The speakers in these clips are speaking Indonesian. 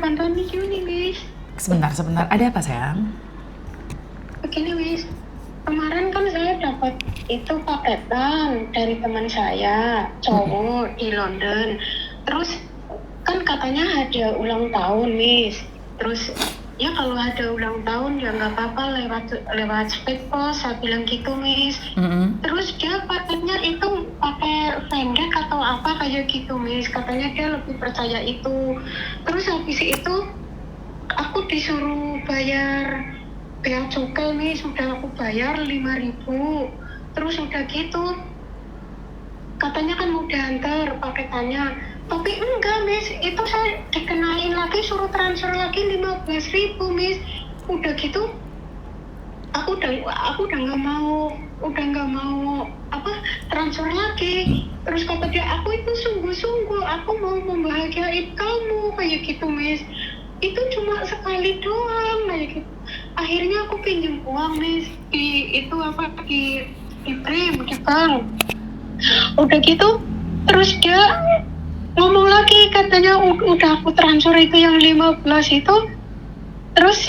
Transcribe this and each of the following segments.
bantuan gini, Miss. Sebentar. Ada apa, sayang? Begini, Miss. Kemarin kan saya dapat itu paketan dari teman saya, cowok di London. Terus kan katanya hadiah ulang tahun, Miss. Terus ya kalau ada ulang tahun ya nggak apa-apa lewat speed post, saya bilang gitu, Miss. Terus dia paketnya itu pakai vendek atau apa kayak gitu, Miss. Katanya dia lebih percaya itu. Terus habis itu aku disuruh bayar bea cukai, Miss. Sudah aku bayar 5.000. Terus udah gitu katanya kan mau diantar paketannya, tapi enggak, Miss. Itu saya dikenalin lagi, suruh transfer lagi 15.000, Miss. Udah gitu aku udah nggak mau transfer lagi. Terus kata dia, aku itu sungguh-sungguh aku mau membahagiain kamu kayak gitu, Miss. Itu cuma sekali doang kayak gitu. Akhirnya aku pinjam uang, Miss, di bank. Udah gitu terus dia ngomong lagi, katanya udah aku transfer itu yang 15 itu. Terus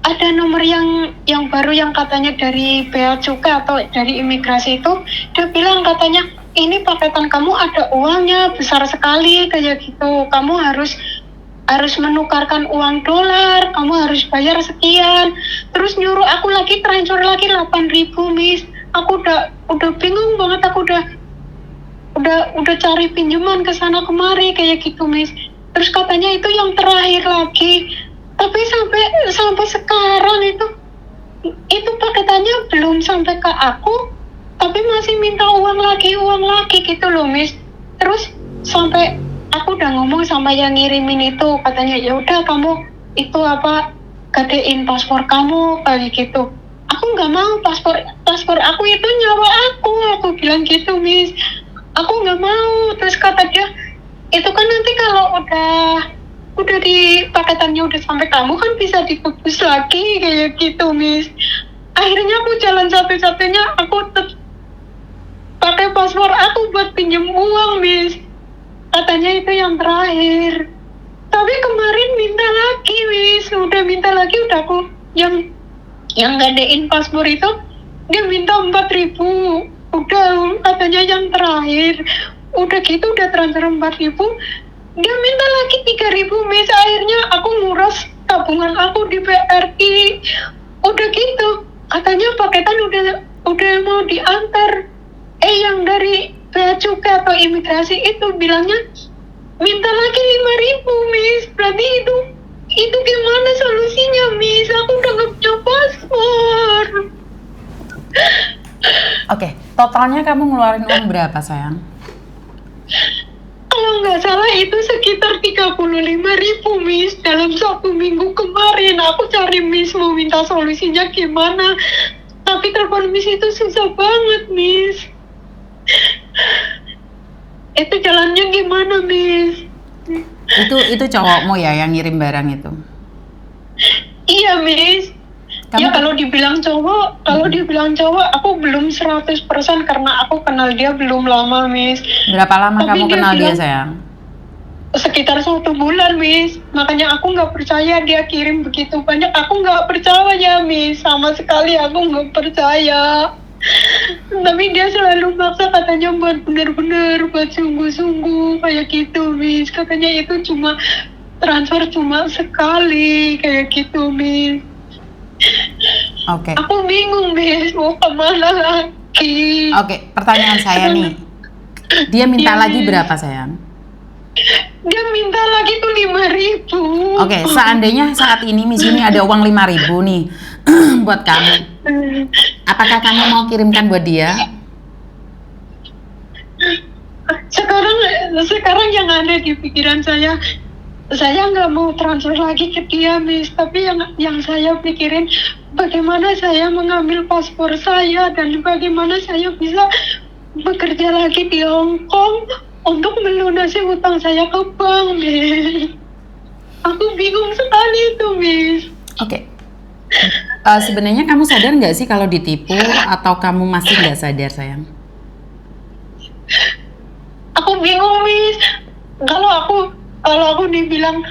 ada nomor yang baru yang katanya dari bea cukai atau dari imigrasi itu. Dia bilang katanya, ini paketan kamu ada uangnya besar sekali kayak gitu. Kamu harus menukarkan uang dolar, kamu harus bayar sekian. Terus nyuruh aku lagi transfer lagi 8.000, Miss. Aku udah bingung banget, aku udah cari pinjaman ke sana kemari kayak gitu, Miss. Terus katanya itu yang terakhir lagi. Tapi sampai sekarang itu paketannya belum sampai ke aku, tapi masih minta uang lagi gitu loh, Miss. Terus sampai aku udah ngomong sama yang ngirimin itu, katanya ya udah kamu itu gadein paspor kamu kayak gitu. Aku nggak mau, paspor aku itu nyawa aku bilang gitu, Miss. Aku nggak mau. Terus kata dia, itu kan nanti kalau udah di paketannya udah sampai kamu kan bisa ditebus lagi kayak gitu, Miss. Akhirnya aku jalan satu-satunya aku pakai paspor aku buat pinjam uang, Miss. Katanya itu yang terakhir. Tapi kemarin minta lagi, Miss. Udah minta lagi, udah aku yang gadein paspor itu dia minta 4.000. Udah katanya yang terakhir. Udah gitu udah transfer 4.000. Dia minta lagi 3.000, Miss. Akhirnya aku nguras tabungan aku di BRI. Udah gitu katanya paketan udah mau diantar. Yang dari bea cukai atau imigrasi itu bilangnya minta lagi 5.000, Miss. Berarti itu gimana solusinya, Miss? Aku udah gak punya paspor. Oke, totalnya kamu ngeluarin uang berapa, sayang? Kalau nggak salah itu sekitar 35.000, Miss. Dalam 1 minggu kemarin aku cari, Miss, mau minta solusinya gimana. Tapi telepon Miss itu susah banget, Miss. Itu jalannya gimana, Miss? Itu cowokmu ya yang ngirim barang itu? Iya, Miss. Ya kalau dibilang cowok, aku belum 100% karena aku kenal dia belum lama, Miss. Berapa lama kamu kenal dia, sayang? Sekitar 1 bulan, Miss. Makanya aku nggak percaya dia kirim begitu banyak. Aku nggak percaya, Miss. Sama sekali aku nggak percaya. Tapi dia selalu maksa, katanya buat bener-bener, buat sungguh-sungguh kayak gitu, Miss. Katanya itu cuma transfer cuma sekali kayak gitu, Miss. Oke. Aku bingung, Miss, mau kemana lagi. Oke, pertanyaan saya nih. Dia minta lagi berapa, sayang? Dia minta lagi tuh 5.000. Oke, seandainya saat ini Miss Yuni ada uang 5.000 nih buat kamu, apakah kamu mau kirimkan buat dia? Sekarang yang ada di pikiran saya nggak mau transfer lagi ke dia, Miss. Tapi yang saya pikirin, bagaimana saya mengambil paspor saya dan bagaimana saya bisa bekerja lagi di Hong Kong untuk melunasi hutang saya ke bank, Miss. Aku bingung sekali itu, Miss. Oke. Sebenarnya kamu sadar nggak sih kalau ditipu atau kamu masih nggak sadar, sayang? Aku bingung, Miss. Kalau aku dibilang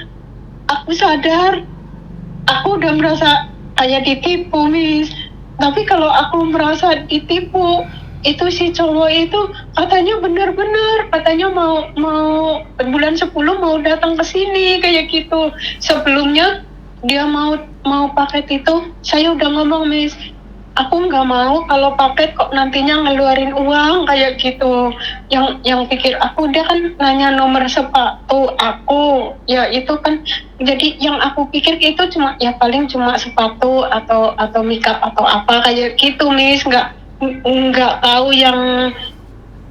aku sadar aku udah merasa kayak ditipu, Miss. Tapi kalau aku merasa ditipu, itu si cowok itu katanya benar-benar, katanya mau bulan 10 mau datang ke sini kayak gitu. Sebelumnya dia mau paket itu, saya udah ngomong, Miss, aku nggak mau kalau paket kok nantinya ngeluarin uang kayak gitu. Yang pikir aku, dia kan nanya nomor sepatu aku, ya itu kan. Jadi yang aku pikir itu cuma ya paling cuma sepatu atau makeup atau apa kayak gitu, Miss. Nggak tahu yang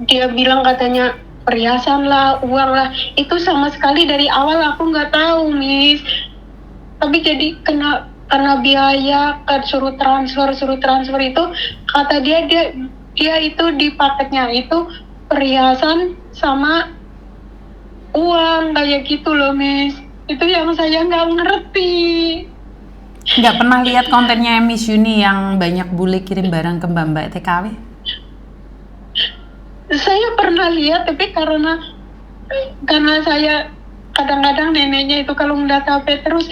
dia bilang katanya perhiasan lah, uang lah. Itu sama sekali dari awal aku nggak tahu, Miss. Tapi jadi karena biaya suruh transfer itu, kata dia itu di paketnya itu perhiasan sama uang kayak gitu loh, Miss. Itu yang saya nggak ngerti. Nggak pernah lihat kontennya Miss Yuni yang banyak bule kirim barang ke Mbak TKW? Saya pernah lihat, tapi karena saya kadang-kadang neneknya itu kalau ngeliat HP terus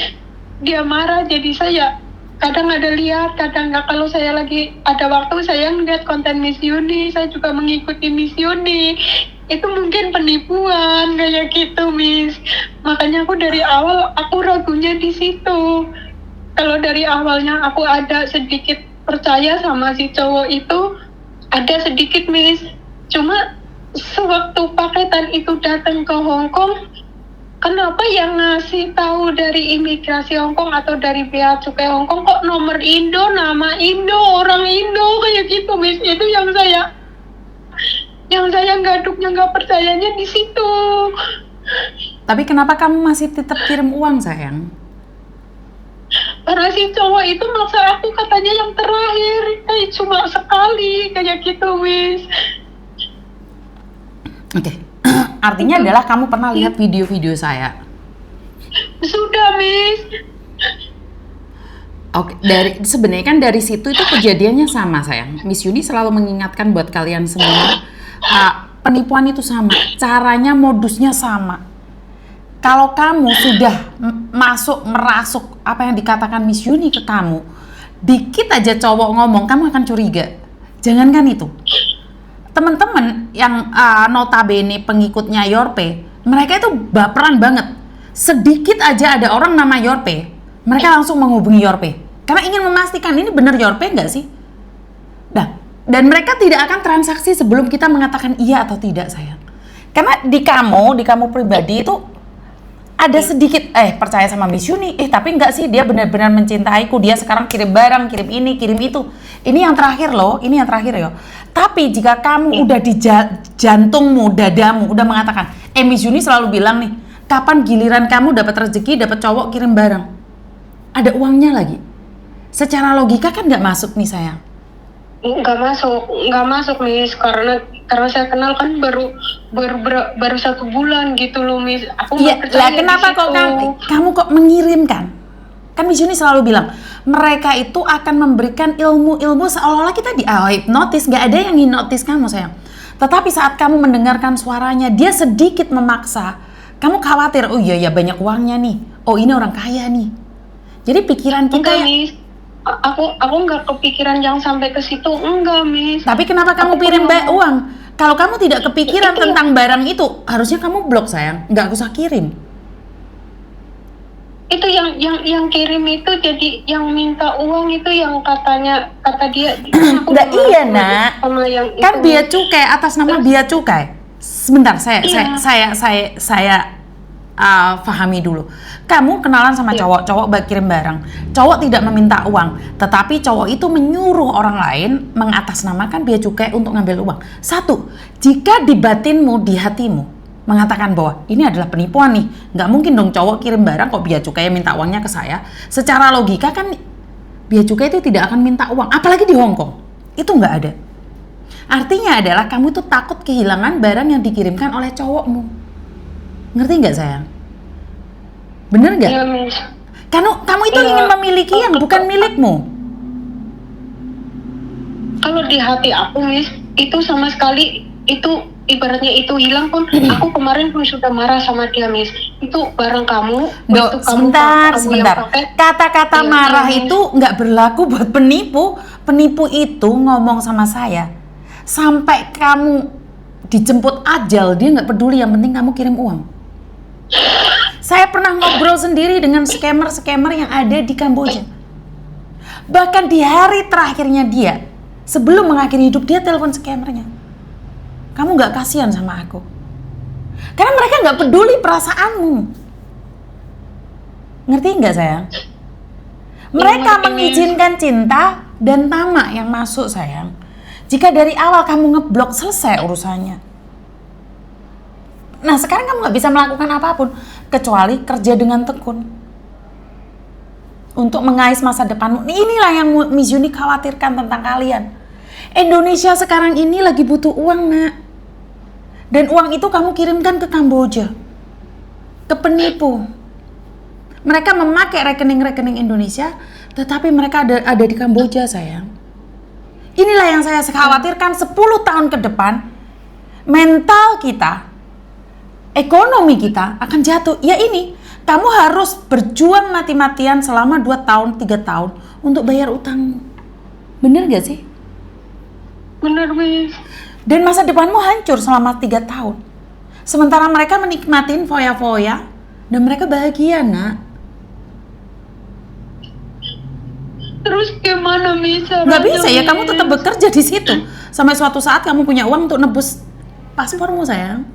dia marah, jadi saya kadang ada lihat, kadang nggak. Kalau saya lagi ada waktu, saya ngeliat konten Miss Yuni, saya juga mengikuti Miss Yuni. Itu mungkin penipuan kayak gitu, Miss. Makanya aku dari awal aku ragunya di situ. Kalau dari awalnya aku ada sedikit percaya sama si cowok itu, ada sedikit, Miss. Cuma sewaktu paketan itu datang ke Hong Kong, kenapa yang ngasih tahu dari imigrasi Hong Kong atau dari bea cukai Hong Kong kok nomor Indo, nama Indo, orang Indo kayak gitu, Miss. Itu yang saya nggak percayanya di situ. Tapi kenapa kamu masih tetap kirim uang, sayang? Karena si cowok itu maksa aku, katanya yang terakhir kayak cuma sekali kayak gitu, Miss. Oke. Artinya adalah kamu pernah lihat video-video saya? Sudah, Miss. Oke, sebenarnya kan dari situ itu kejadiannya sama, sayang. Miss Yuni selalu mengingatkan buat kalian semua, penipuan itu sama, caranya, modusnya sama. Kalau kamu sudah merasuk apa yang dikatakan Miss Yuni ke kamu, dikit aja cowok ngomong, kamu akan curiga. Jangankan itu, teman-teman yang notabene pengikutnya Yorpe, mereka itu baperan banget. Sedikit aja ada orang nama Yorpe, mereka langsung menghubungi Yorpe karena ingin memastikan ini benar Yorpe nggak sih. Nah, dan mereka tidak akan transaksi sebelum kita mengatakan iya atau tidak, sayang. Karena di kamu pribadi itu ada sedikit percaya sama Miss Yuni, tapi enggak sih, dia benar-benar mencintaiku, dia sekarang kirim barang, kirim ini, kirim itu. Ini yang terakhir loh, ini yang terakhir ya. Tapi jika kamu udah di jantungmu, dadamu udah mengatakan, Miss Yuni selalu bilang nih, kapan giliran kamu dapat rezeki, dapat cowok kirim barang, ada uangnya lagi. Secara logika kan nggak masuk nih, sayang. Nggak masuk, Miss. Karena saya kenal kan baru 1 bulan gitu loh, Miss. Aku nggak percaya. Kenapa kok kamu kok mengirimkan? Kan Miss Yuni selalu bilang, mereka itu akan memberikan ilmu-ilmu seolah-olah kita hipnotis. Nggak ada yang hipnotis kamu, sayang. Tetapi saat kamu mendengarkan suaranya, dia sedikit memaksa. Kamu khawatir, oh iya banyak uangnya nih. Oh, ini orang kaya nih. Jadi pikiran kita enggak, Miss. Aku nggak kepikiran yang sampai ke situ, enggak, Miss. Tapi kenapa kamu kirim uang? Kalau kamu tidak kepikiran tentang barang itu, harusnya kamu blok, sayang. Nggak usah kirim. Itu yang kirim itu, jadi yang minta uang itu yang kata dia. Iya, Nak. Kan bea cukai, atas nama bea cukai. Sebentar, saya pahami dulu. Kamu kenalan sama cowok kirim barang. Cowok tidak meminta uang, tetapi cowok itu menyuruh orang lain mengatasnamakan bea cukai untuk ngambil uang. Satu, jika di batinmu, di hatimu mengatakan bahwa ini adalah penipuan nih, nggak mungkin dong cowok kirim barang kok bea cukai minta uangnya ke saya. Secara logika kan bea cukai itu tidak akan minta uang, apalagi di Hong Kong. Itu nggak ada. Artinya adalah kamu itu takut kehilangan barang yang dikirimkan oleh cowokmu. Ngerti nggak, sayang? Bener nggak? Iya, Miss. Kamu itu ingin memiliki yang bukan milikmu. Kalau di hati aku, Miss, itu sama sekali itu ibaratnya itu hilang pun. Aku kemarin pun sudah marah sama dia, Miss. itu barang kamu. Dok, Itu sebentar, kamu yang sebentar. pakai. Kata-kata Iya, marah iya. itu nggak berlaku buat penipu. Penipu itu ngomong sama saya, sampai kamu dijemput ajal, dia nggak peduli, yang penting kamu kirim uang. Saya pernah ngobrol sendiri dengan scammer-scammer yang ada di Kamboja. Bahkan di hari terakhirnya dia, sebelum mengakhiri hidup, dia telepon scammernya. Kamu nggak kasihan sama aku? Karena mereka nggak peduli perasaanmu. Ngerti nggak sayang? Mereka ngerti, mengizinkan cinta dan tamak yang masuk sayang. Jika dari awal kamu ngeblok, selesai urusannya. Nah sekarang kamu nggak bisa melakukan apapun kecuali kerja dengan tekun untuk mengais masa depanmu. Inilah yang Miss Yuni khawatirkan tentang kalian. Indonesia sekarang ini lagi butuh uang, nak. Dan uang itu kamu kirimkan ke Kamboja, ke penipu. Mereka memakai rekening-rekening Indonesia, tetapi mereka ada di Kamboja, sayang. Inilah yang saya khawatirkan 10 tahun ke depan, mental kita, ekonomi kita akan jatuh. Ya ini, kamu harus berjuang mati-matian selama 2 tahun, 3 tahun untuk bayar utangmu. Bener gak sih? Bener, Miss. Dan masa depanmu hancur selama 3 tahun. Sementara mereka menikmatin foya-foya dan mereka bahagia, nak. Terus gimana, Miss? Nggak bisa ya, kamu tetap bekerja di situ. Sampai suatu saat kamu punya uang untuk nebus paspormu, sayang.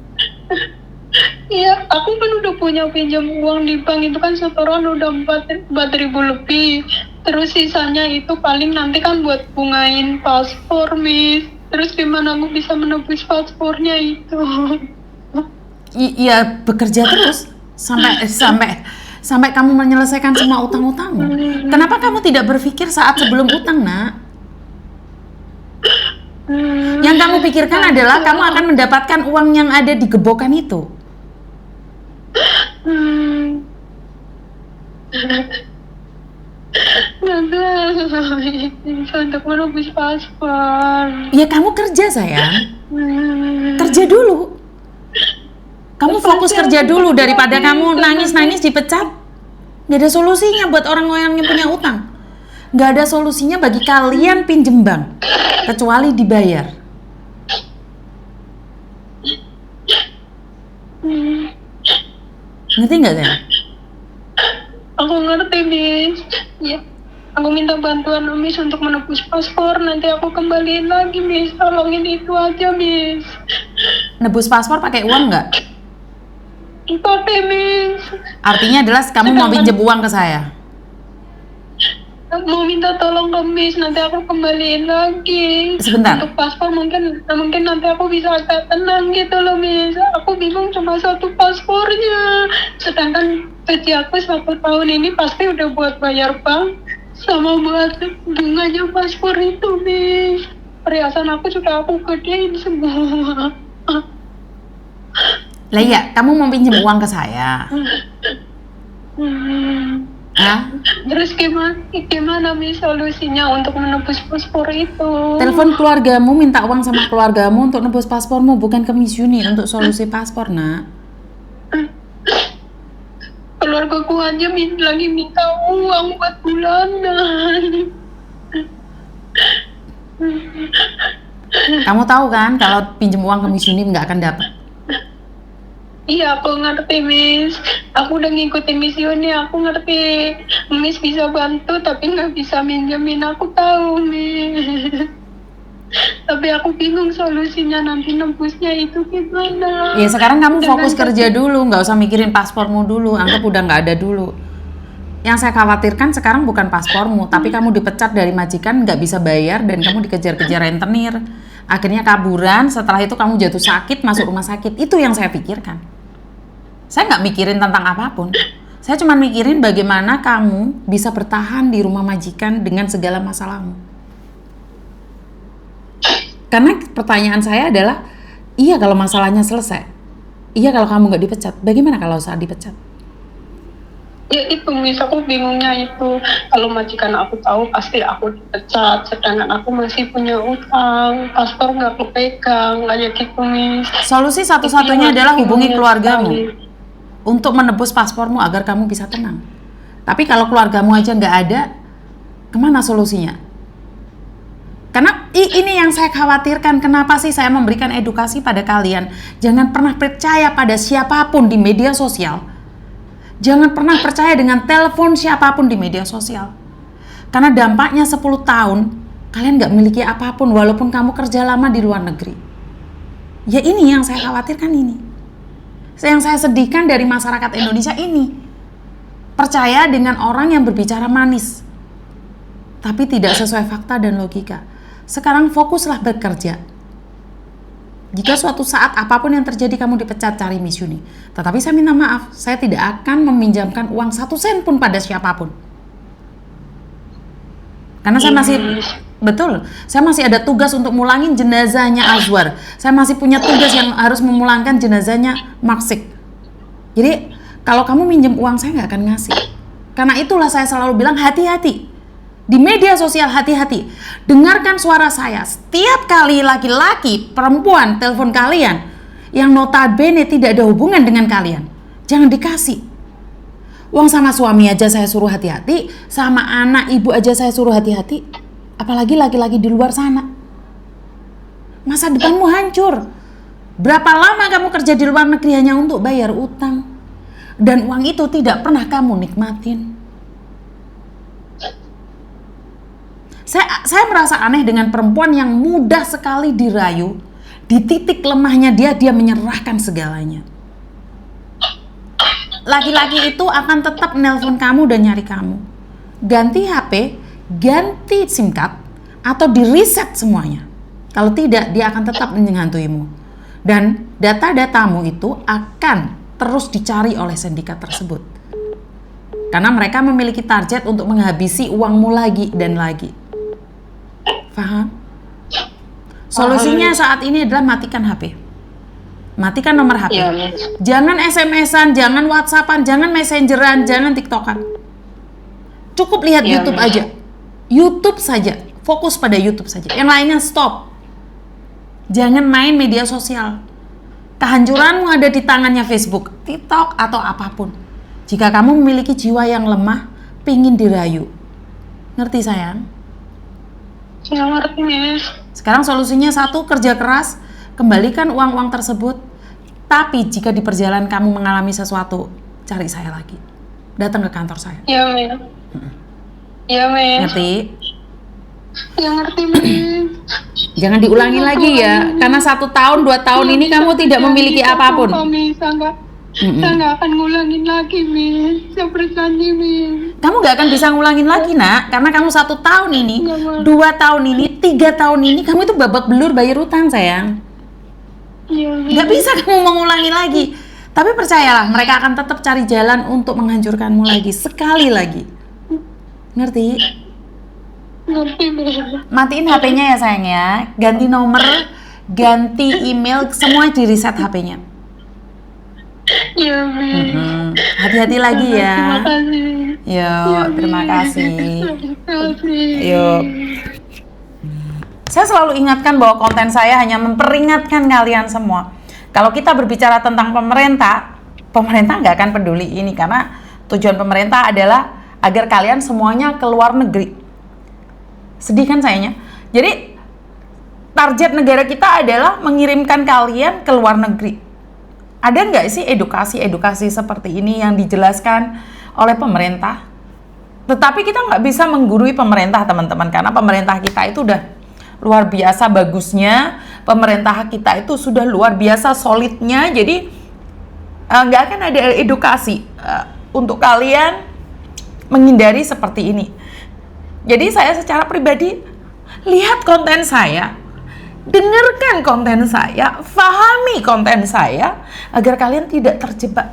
Iya, aku kan udah punya pinjam uang di bank itu kan setoran udah 4.000 lebih. Terus sisanya itu paling nanti kan buat bungain paspor, Miss. Terus gimana aku bisa menebus paspornya itu? Iya, bekerja terus sampai kamu menyelesaikan semua utang-utangmu. Kenapa kamu tidak berpikir saat sebelum utang, nak? Yang kamu pikirkan adalah kamu akan mendapatkan uang yang ada di gebokan itu. Untuk menebus paspor. Ya kamu kerja, sayang. Kerja dulu. Kamu fokus kerja dulu daripada kamu nangis-nangis dipecat. Gak ada solusinya buat orang-orang yang punya utang. Gak ada solusinya bagi kalian pinjem bank kecuali dibayar. Ngerti nggak, sayang? Aku ngerti, Miss. Ya, aku minta bantuan Miss untuk menebus paspor. Nanti aku kembaliin lagi, Miss. Tolongin itu aja, Miss. Nebus paspor pakai uang nggak? Pakai, Miss. Artinya adalah kamu mau pinjam uang ke saya. Mau minta tolong ke Miss, nanti aku kembaliin lagi. Sebentar. Untuk paspor mungkin nanti aku bisa agak tenang gitu loh, Miss. Aku bingung cuma satu paspornya. Sedangkan gaji aku 1 tahun ini pasti udah buat bayar bank sama buat bunganya paspor itu, Miss. Perhiasan aku juga aku gedein semua. Lah iya, kamu mau pinjam uang ke saya. Hah? Terus gimana Miss solusinya untuk menebus paspor itu? Telepon keluargamu, minta uang sama keluargamu untuk nebus paspormu, bukan ke Miss Yuni untuk solusi paspor, nak. Keluargaku aja lagi minta uang buat bulanan. Kamu tahu kan kalau pinjam uang ke Miss Yuni nggak akan dapat. Iya, aku ngerti, Miss. Aku udah ngikutin Miss Yuni, aku ngerti. Miss bisa bantu, tapi nggak bisa minjemin. Aku tahu, Miss. Tapi aku bingung solusinya nanti nembusnya itu gimana. Ya sekarang kamu fokus kerja dulu, nggak usah mikirin paspormu dulu. Anggap udah nggak ada dulu. Yang saya khawatirkan sekarang bukan paspormu, tapi kamu dipecat dari majikan, nggak bisa bayar, dan kamu dikejar-kejar rentenir. Akhirnya kaburan, setelah itu kamu jatuh sakit, masuk rumah sakit. Itu yang saya pikirkan. Saya nggak mikirin tentang apapun. Saya cuma mikirin bagaimana kamu bisa bertahan di rumah majikan dengan segala masalahmu. Karena pertanyaan saya adalah, iya kalau masalahnya selesai. Iya kalau kamu nggak dipecat. Bagaimana kalau saat dipecat? Ya itu, Miss, aku bingungnya itu. Kalau majikan aku tahu pasti aku dipecat, sedangkan aku masih punya utang, paspor nggak kepegang, kayak gitu, Miss. Solusi satu-satunya adalah hubungi keluargamu. untuk menebus paspormu agar kamu bisa tenang. Tapi kalau keluargamu aja nggak ada, kemana solusinya? Karena ini yang saya khawatirkan. Kenapa sih saya memberikan edukasi pada kalian? Jangan pernah percaya pada siapapun di media sosial. Jangan pernah percaya dengan telepon siapapun di media sosial. Karena dampaknya 10 tahun, kalian nggak memiliki apapun walaupun kamu kerja lama di luar negeri. Ya ini yang saya khawatirkan ini. Yang saya sedihkan dari masyarakat Indonesia ini. Percaya dengan orang yang berbicara manis. Tapi tidak sesuai fakta dan logika. Sekarang fokuslah bekerja. Jika suatu saat apapun yang terjadi kamu dipecat, cari Miss Yuni. Tetapi saya minta maaf, saya tidak akan meminjamkan uang 1 sen pun pada siapapun. Karena saya masih, betul, saya masih ada tugas untuk mulangin jenazahnya Azwar. Saya masih punya tugas yang harus memulangkan jenazahnya Maksik. Jadi, kalau kamu minjem uang, saya nggak akan ngasih. Karena itulah saya selalu bilang hati-hati. Di media sosial hati-hati. Dengarkan suara saya. Setiap kali laki-laki, perempuan telepon kalian yang notabene tidak ada hubungan dengan kalian, jangan dikasih. Uang sama suami aja saya suruh hati-hati, sama anak ibu aja saya suruh hati-hati. Apalagi laki-laki di luar sana. Masa depanmu hancur. Berapa lama kamu kerja di luar negeri hanya untuk bayar utang? Dan uang itu tidak pernah kamu nikmatin. Saya merasa aneh dengan perempuan yang mudah sekali dirayu. Di titik lemahnya dia menyerahkan segalanya. Laki-laki itu akan tetap menelpon kamu dan nyari kamu. Ganti HP, ganti SIM card, atau di-reset semuanya. Kalau tidak, dia akan tetap menghantuimu. Dan data-datamu itu akan terus dicari oleh sindikat tersebut. Karena mereka memiliki target untuk menghabisi uangmu lagi dan lagi. Paham? Solusinya saat ini adalah matikan HP. Matikan nomor HP. Ya. Jangan SMS-an, jangan WhatsApp-an, jangan Messenger-an, jangan TikTok-an. Cukup lihat Ya, YouTube Miss. aja. YouTube saja. Fokus pada YouTube saja. Yang lainnya stop. Jangan main media sosial. Kehancuranmu ada di tangannya Facebook, TikTok, atau apapun. Jika kamu memiliki jiwa yang lemah, pingin dirayu. Ngerti sayang? Ya, ngerti, Miss. Sekarang solusinya satu, kerja keras, kembalikan uang-uang tersebut. Tapi jika di perjalanan kamu mengalami sesuatu, cari saya lagi. Datang ke kantor saya. Ya, Miss. Ya, Miss. Ngerti? Ya, ngerti, Miss. Jangan diulangi lagi ya, karena 1 tahun, 2 tahun ini kamu tidak memiliki apapun. Saya nggak akan ngulangin lagi, Miss. Saya berjanji, Miss. Kamu gak akan bisa ngulangin lagi, nak, karena kamu 1 tahun ini, 2 tahun ini, 3 tahun ini, kamu itu babak belur bayar utang, sayang. Ya, Miss. Gak bisa kamu mengulangi lagi. Tapi percayalah, mereka akan tetap cari jalan untuk menghancurkanmu lagi, sekali lagi. Ngerti? Ngerti, Miss. Matiin HP-nya ya sayang ya, ganti nomor, ganti email, semua di reset HP-nya. Ya, Miss. Hati-hati lagi ya. Terima kasih. Yuk, terima kasih. Terima kasih. Yuk. Saya selalu ingatkan bahwa konten saya hanya memperingatkan kalian semua. Kalau kita berbicara tentang pemerintah nggak akan peduli ini, karena tujuan pemerintah adalah agar kalian semuanya ke luar negeri. Sedih kan sayangnya? Jadi target negara kita adalah mengirimkan kalian ke luar negeri. Ada nggak sih edukasi seperti ini yang dijelaskan oleh pemerintah? Tetapi kita nggak bisa menggurui pemerintah, teman-teman, karena pemerintah kita itu udah luar biasa bagusnya. Pemerintah kita itu sudah luar biasa solidnya. Jadi nggak akan ada edukasi untuk kalian menghindari seperti ini. Jadi saya secara pribadi lihat konten saya, dengarkan konten saya, pahami konten saya agar kalian tidak terjebak.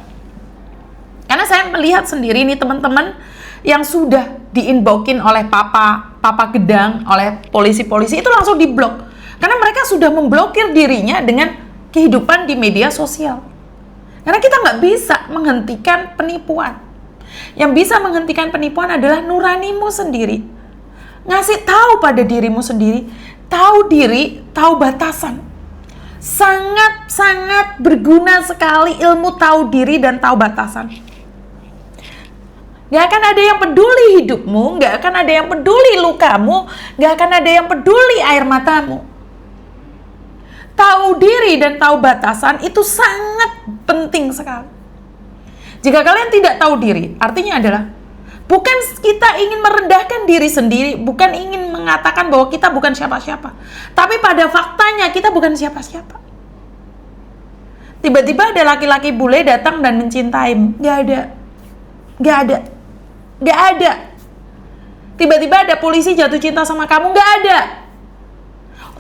Karena saya melihat sendiri nih teman-teman yang sudah diinbokin oleh papa gedang, oleh polisi-polisi itu langsung diblok. Karena mereka sudah memblokir dirinya dengan kehidupan di media sosial. Karena kita nggak bisa menghentikan penipuan. Yang bisa menghentikan penipuan adalah nuranimu sendiri. Ngasih tahu pada dirimu sendiri, tahu diri, tahu batasan. Sangat-sangat berguna sekali ilmu tahu diri dan tahu batasan. Gak akan ada yang peduli hidupmu, gak akan ada yang peduli lukamu, gak akan ada yang peduli air matamu. Tahu diri dan tahu batasan itu sangat penting sekali. Jika kalian tidak tahu diri, artinya adalah bukan kita ingin merendahkan diri sendiri, bukan ingin mengatakan bahwa kita bukan siapa-siapa. Tapi pada faktanya kita bukan siapa-siapa. Tiba-tiba ada laki-laki bule datang dan mencintaimu. Gak ada. Tiba-tiba ada polisi jatuh cinta sama kamu. Gak ada.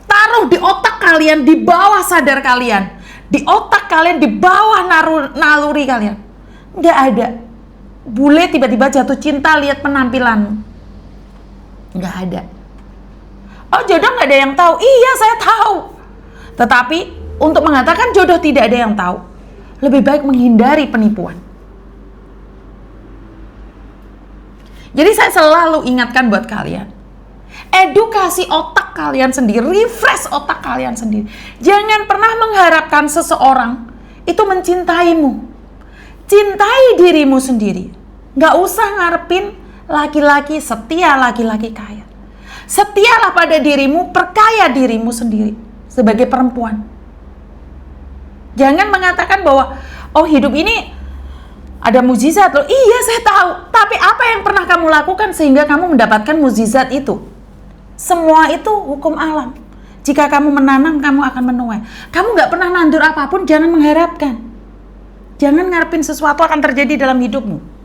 Taruh di otak kalian, di bawah sadar kalian. Di otak kalian, di bawah naluri kalian. Gak ada. Bule tiba-tiba jatuh cinta lihat penampilanmu. Gak ada. Oh, jodoh gak ada yang tahu. Iya, saya tahu. Tetapi untuk mengatakan jodoh tidak ada yang tahu, lebih baik menghindari penipuan. Jadi saya selalu ingatkan buat kalian, edukasi otak kalian sendiri, refresh otak kalian sendiri. Jangan pernah mengharapkan seseorang itu mencintaimu. Cintai dirimu sendiri. Gak usah ngarepin laki-laki setia, laki-laki kaya. Setialah pada dirimu, perkaya dirimu sendiri sebagai perempuan. Jangan mengatakan bahwa, oh hidup ini ada mukjizat loh. Iya, saya tahu. Tapi apa yang pernah kamu lakukan sehingga kamu mendapatkan mukjizat itu? Semua itu hukum alam. Jika kamu menanam, kamu akan menuai. Kamu gak pernah nandur apapun, jangan mengharapkan. Jangan ngarepin sesuatu akan terjadi dalam hidupmu.